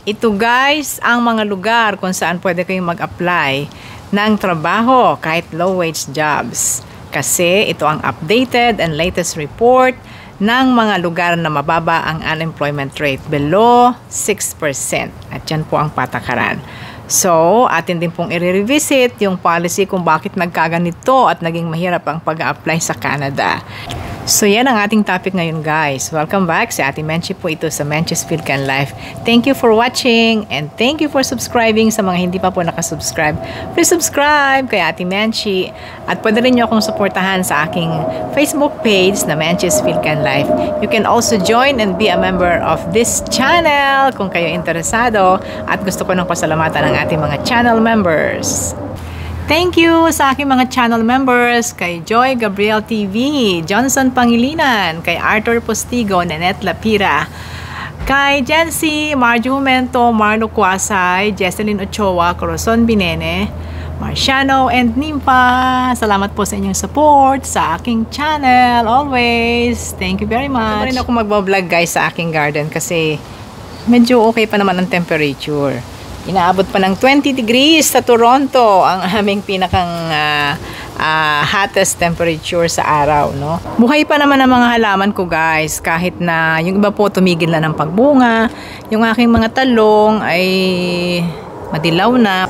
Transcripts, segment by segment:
Ito guys, ang mga lugar kung saan pwede kayong mag-apply ng trabaho kahit low-wage jobs. Kasi ito ang updated and latest report ng mga lugar na mababa ang unemployment rate, below 6%. At yan po ang patakaran. So, atin din pong i-revisit yung policy kung bakit nagkaganito at naging mahirap ang pag-apply sa Canada. So, yan ang ating topic ngayon guys. Welcome back. Si Ate Menchie po ito sa Menchie's Philcan Life. Thank you for watching and thank you for subscribing sa mga hindi pa po nakasubscribe. Please subscribe kay Ate Menchie at pwede rin nyo akong suportahan sa aking Facebook page na Menchie's Philcan Life. You can also join and be a member of this channel kung kayo interesado at gusto ko nang pasalamatan ang ating mga channel members. Thank you sa aking mga channel members, kay Joy Gabriel TV, Johnson Pangilinan, kay Arthur Postigo, Nanette Lapira, kay Jency, Marjo Humento, Marlo Quasay, Jesselyn Ochoa, Corazon Binene, Marciano, and Nimpa. Salamat po sa inyong support sa aking channel, always. Thank you very much. Ito rin ako magbablog guys sa aking garden kasi medyo okay pa naman ang temperature. Inaabot pa ng 20 degrees sa Toronto ang aming pinakang hottest temperature sa araw, no? Buhay pa naman ang mga halaman ko guys, kahit na yung iba po tumigil na ng pagbunga, yung aking mga talong ay madilaw na.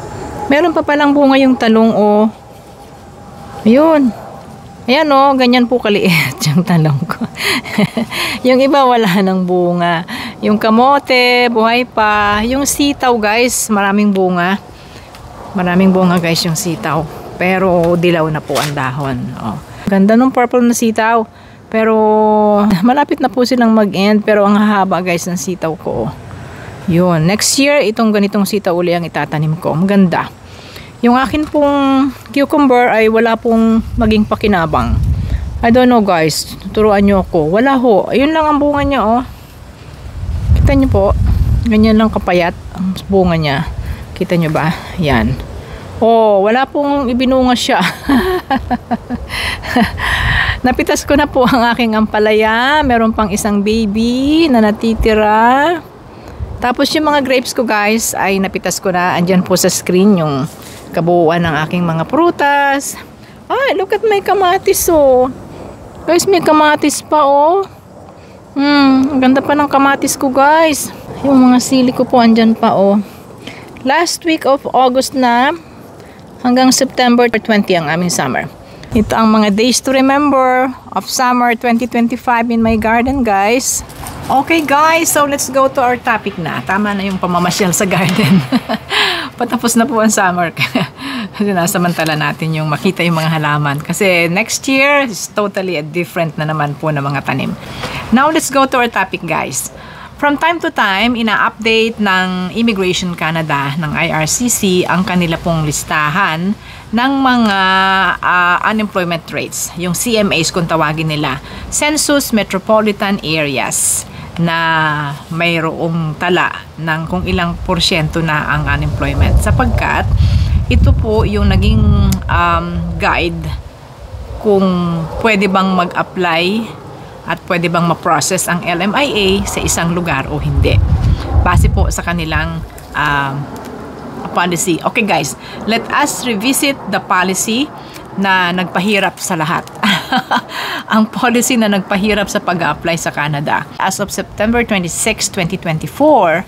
Meron pa palang bunga yung talong, oh. Ayun. Ayan, oh, ganyan po kaliit yung talong ko. Yung iba wala ng bunga. Yung kamote, buhay pa. Yung sitaw guys, maraming bunga. Maraming bunga guys yung sitaw. Pero dilaw na po ang dahon. Oh. Ganda nung purple na sitaw. Pero malapit na po silang mag-end. Pero ang haba guys ng sitaw ko. Yun. Next year, itong ganitong sitaw uli ang itatanim ko. Maganda. Yung akin pong cucumber ay wala pong maging pakinabang. I don't know guys. Turuan nyo ako. Wala ho. Ayun lang ang bunga niya, oh. Kita nyo po, ganyan lang kapayat ang bunga niya. Kita nyo ba? Yan. Oh, wala pong ibinunga siya. Napitas ko na po ang aking ampalaya. Meron pang isang baby na natitira. Tapos yung mga grapes ko guys, ay napitas ko na. Andyan po sa screen yung kabuuan ng aking mga prutas. Ay, look at my kamatis, oh. Guys, may kamatis pa, oh. Ang ganda pa ng kamatis ko guys. Yung mga sili ko po andyan pa, oh. Last week of August na hanggang September 20 ang aming summer. Ito ang mga days to remember of summer 2025 in my garden guys. Okay guys, so let's go to our topic na. Tama na yung pamamasyal sa garden. Patapos na po ang summer. Sinasamantala natin yung makita yung mga halaman. Kasi next year is totally a different na naman po na mga tanim. Now, let's go to our topic guys. From time to time, ina-update ng Immigration Canada, ng IRCC, ang kanila pong listahan ng mga unemployment rates. Yung CMAs kung tawagin nila. Census Metropolitan Areas na mayroong tala ng kung ilang porsyento na ang unemployment. Sapagkat, ito po yung naging guide kung pwede bang mag-apply at pwede bang ma-process ang LMIA sa isang lugar o hindi. Base po sa kanilang policy. Okay guys, let us revisit the policy na nagpahirap sa lahat. Ang policy na nagpahirap sa pag-apply sa Canada. As of September 26, 2024,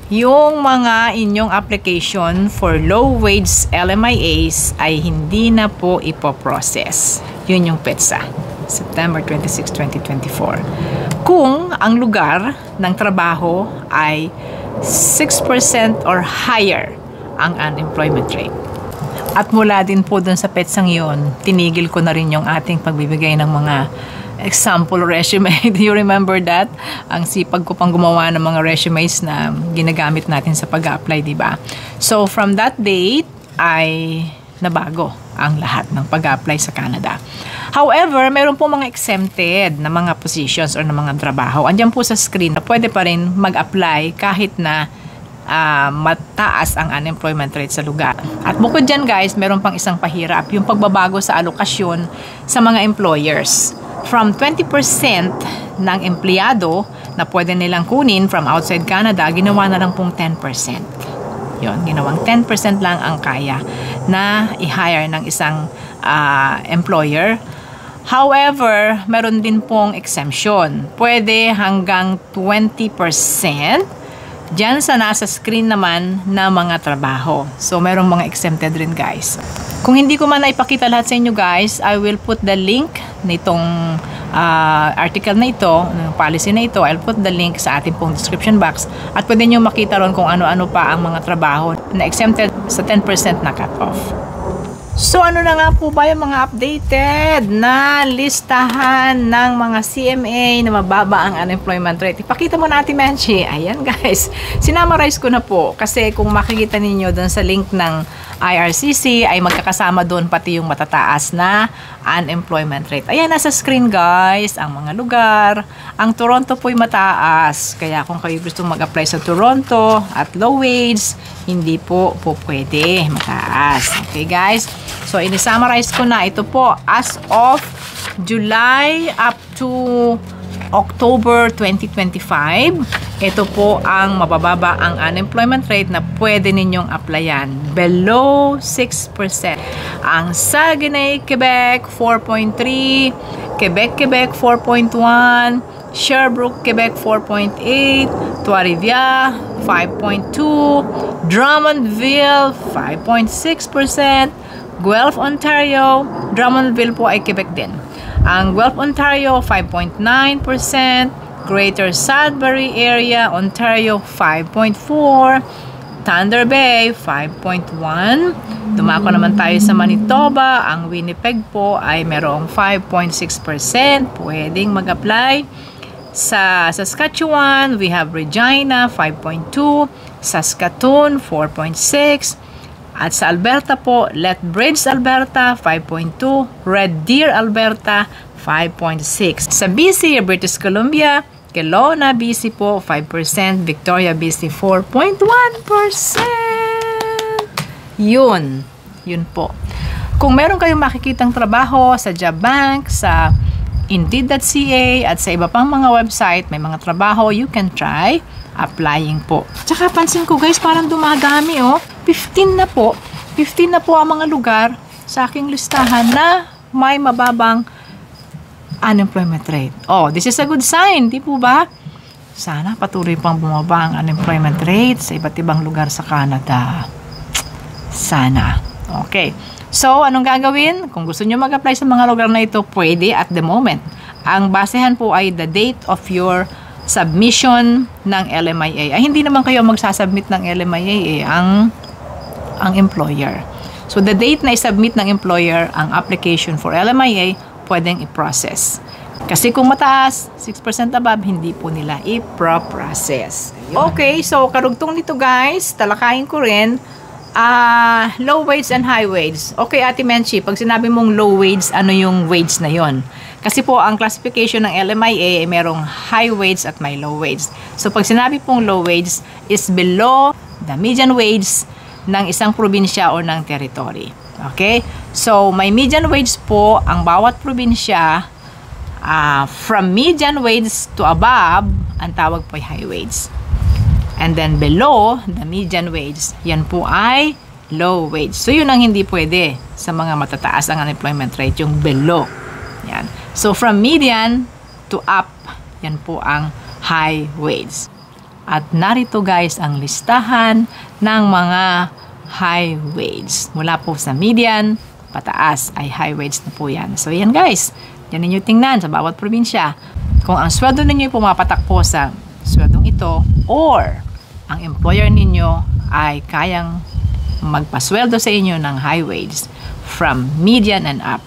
yung mga inyong application for low-wage LMIAs ay hindi na po ipoprocess. Yun yung petsa. September 26, 2024. Kung ang lugar ng trabaho ay 6% or higher ang unemployment rate. At mula din po dun sa petsang yun, tinigil ko na rin yung ating pagbibigay ng mga example resume. Do you remember that? Ang sipag ko pang gumawa ng mga resumes na ginagamit natin sa pag-apply, diba? So, from that date, ay nabago ang lahat ng pag-apply sa Canada. However, meron po mga exempted na mga positions or na mga trabaho. Andiyan po sa screen na pwede pa rin mag-apply kahit na mataas ang unemployment rate sa lugar. At bukod dyan guys, meron pang isang pahirap, yung pagbabago sa alokasyon sa mga employers. From 20% ng empleyado na pwede nilang kunin from outside Canada, ginawa na lang pong 10%. Yun, ginawang 10% lang ang kaya na i-hire ng isang employer. However, meron din pong exemption. Pwede hanggang 20% dyan sa nasa screen naman na mga trabaho. So, merong mga exempted rin, guys. Kung hindi ko man naipakita lahat sa inyo, guys, I will put the link nitong article na ito, policy na ito. I'll put the link sa ating pong description box. At pwede nyo makita ron kung ano-ano pa ang mga trabaho na exempted sa 10% na cut-off. So, ano na nga po ba yung mga updated na listahan ng mga CMA na mababa ang unemployment rate? Ipakita mo natin, Menchi. Ayan, guys. Sinamarize ko na po kasi kung makikita ninyo doon sa link ng IRCC ay magkakasama doon pati yung matataas na unemployment rate. Ayan, nasa screen, guys, ang mga lugar. Ang Toronto po'y mataas. Kaya kung kayo gusto mag-apply sa Toronto at low wage, hindi po pwede. Mataas. Okay, guys? So, ini-summarize ko na. Ito po, as of July up to October 2025, ito po ang mabababa ang unemployment rate na pwede ninyong applyan. Below 6%. Ang Saguenay, Quebec, 4.3. Quebec, 4.1. Sherbrooke, Quebec, 4.8. Trois-Rivières, 5.2. Drummondville, 5.6%. Guelph, Ontario. Drummondville po ay Quebec din. Ang Guelph, Ontario, 5.9%. Greater Sudbury area, Ontario, 5.4%. Thunder Bay, 5.1%. Dumako naman tayo sa Manitoba. Ang Winnipeg po ay merong 5.6%. Pwedeng mag-apply. Sa Saskatchewan, we have Regina, 5.2%. Saskatoon, 4.6%. At sa Alberta po, Lethbridge, Alberta, 5.2%. Red Deer, Alberta, 5.6%. Sa BC, British Columbia, Kelowna, BC po, 5%. Victoria, BC, 4.1%. Yun po. Kung meron kayong makikitang trabaho sa Job Bank, sa Indeed.ca, at sa iba pang mga website, may mga trabaho, you can try applying po. Tsaka pansin ko, guys, parang dumadami, oh. 15 na po ang mga lugar sa aking listahan na may mababang unemployment rate. Oh, this is a good sign, di po ba? Sana patuloy pang bumaba ang unemployment rate sa iba't ibang lugar sa Canada. Sana. Okay. So, anong gagawin? Kung gusto nyo mag-apply sa mga lugar na ito, pwede at the moment. Ang basehan po ay the date of your submission ng LMIA. Ay, hindi naman kayo magsasubmit ng LMIA ang employer. So, the date na i-submit ng employer ang application for LMIA, pwedeng i-process. Kasi kung mataas, 6% above, hindi po nila i-process. Okay, so karugtong nito, guys, talakayin ko rin low wage and high wage. Okay, Ate Menchi, pag sinabi mong low wage, ano yung wage na yon? Kasi po, ang classification ng LMIA ay merong high wage at may low wage. So, pag sinabi pong low wage is below the median wage ng isang probinsya o ng territory. Okay? So, may median wage po ang bawat probinsya. From median wage to above, ang tawag po ay high wage. And then below the median wage, yan po ay low wage. So, yun ang hindi pwede sa mga matataas ang unemployment rate, yung below. Yan. So, from median to up, yan po ang high wage. At narito, guys, ang listahan ng mga high wage. Mula po sa median, pataas ay high wage na po yan. So, yan, guys. Yan ninyo tingnan sa bawat probinsya. Kung ang sweldo ninyo pumapatak po sa sweldong ito, or ang employer ninyo ay kayang magpasweldo sa inyo ng high wage from median and up,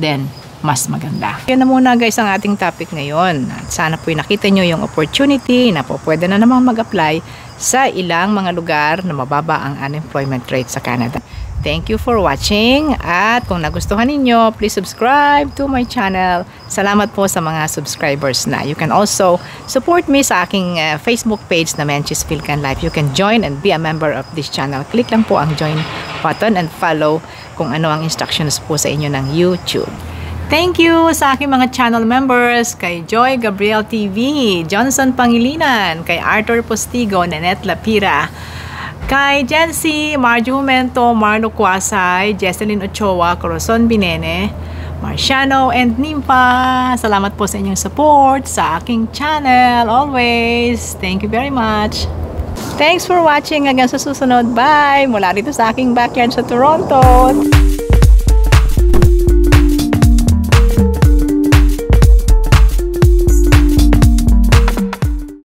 then mas maganda. Yan na muna, guys, ang ating topic ngayon. At sana po nakita nyo yung opportunity na po pwede na namang mag-apply sa ilang mga lugar na mababa ang unemployment rate sa Canada. Thank you for watching, at kung nagustuhan ninyo, please subscribe to my channel. Salamat po sa mga subscribers na. You can also support me sa aking Facebook page na Menchie's Philcan Life. You can join and be a member of this channel. Click lang po ang join button and follow kung ano ang instructions po sa inyo ng YouTube. Thank you sa aking mga channel members, kay Joy Gabriel TV, Johnson Pangilinan, kay Arthur Postigo, Nanette Lapira, kay Jency, Marjo Mento, Marlo Quasay, Jesselyn Ochoa, Corazon Binene, Marciano, and Nimpa. Salamat po sa inyong support sa aking channel. Always. Thank you very much. Thanks for watching. Hanggang sa susunod. Bye! Mula dito sa aking backyard sa Toronto.